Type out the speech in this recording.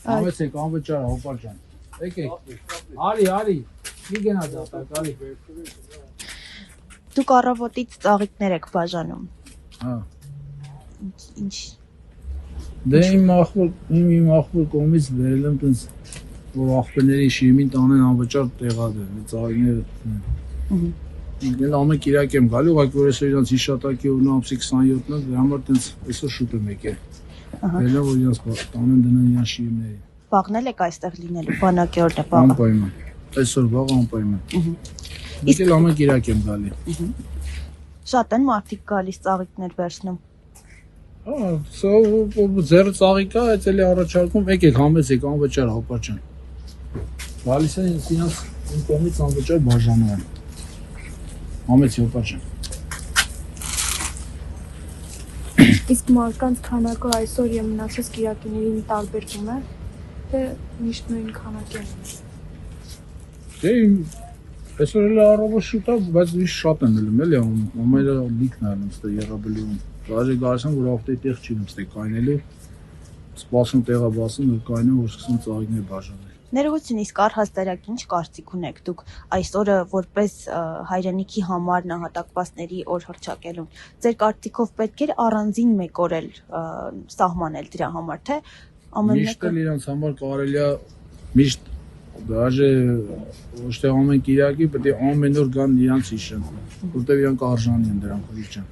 Համեցեք անվճար հոպար ջան։ Եկեք։ Արի, մի գնա դատակ, արի։ Դուք առավոտից ծաղիկներ եք բաժանում։ Հա։ Ինչ։ Դե իմ ախպոր կողմից վերել եմ տենց, որ ախպերների շիրիմին տանեն անվճար տեղադրել, ծաղիկները։ Ինքն ամեն կիրակ եմ գալի, ուղղակի որ այսօր իրանց հիշատակի օրն ամսի 27-ն է, դրա համար տենց այսօր շուտ եմ եկել։ Վերել եմ, որ իրանց տանեն դնեն իրան շիրիմներին։ Բաղնել եք այստեղ լինելու, բանակի օրն է բաղը։ Անպայման, այսօր բաղը անպայման։ Իսկ էլ ամեն կիրակ եմ գալի։ Շատ են մարդիկ գալիս ծաղիկներ վերցնում։ Ձերը ծաղիկ է, այդ էլի առաջարկում, եկեք համեցեք անվճար հոպար ջան։ Գալիս են իրանց իմ կողմից անվճար բաժանում են։ Համեցի հոպար ջան։ Իսկ մարդկանց քանակը այսօր եւ մնացած կիրակիներին տարբերվում է, թե միշտ նույն քանակն է։ Դե այսօր էլ առավոտ շուտ է, բայց միշտ շատ են ելում, էլի ամերը լիքն են ստե Եղաբլիում։ Դաժե գալիս են, որ ավտոյի տեղ չի նստե կայնելու։ Սպասում տեղը բասում, որ կայնեն, որ սկսում ծաղիկներ բաժանել։ Ներողություն, իսկ առհասարակ ինչ կարծիք ունեք դուք այս օրը որպես հայրենիքի համար նահատակվածների օր հռչակելուն։ Ձեր կարծիքով պետք է առանձին մեկ օր էլ սահմանել դրա համար, թե ամեն մեկը։ Միշտ էլ իրանց համար կարելի է միշտ դաժե ոչ թե ամեն կիրակի, պետք է ամեն օր գան իրանց հիշեն, որտեղ իրանք արժանի են դրանք, ուրիշ չեն։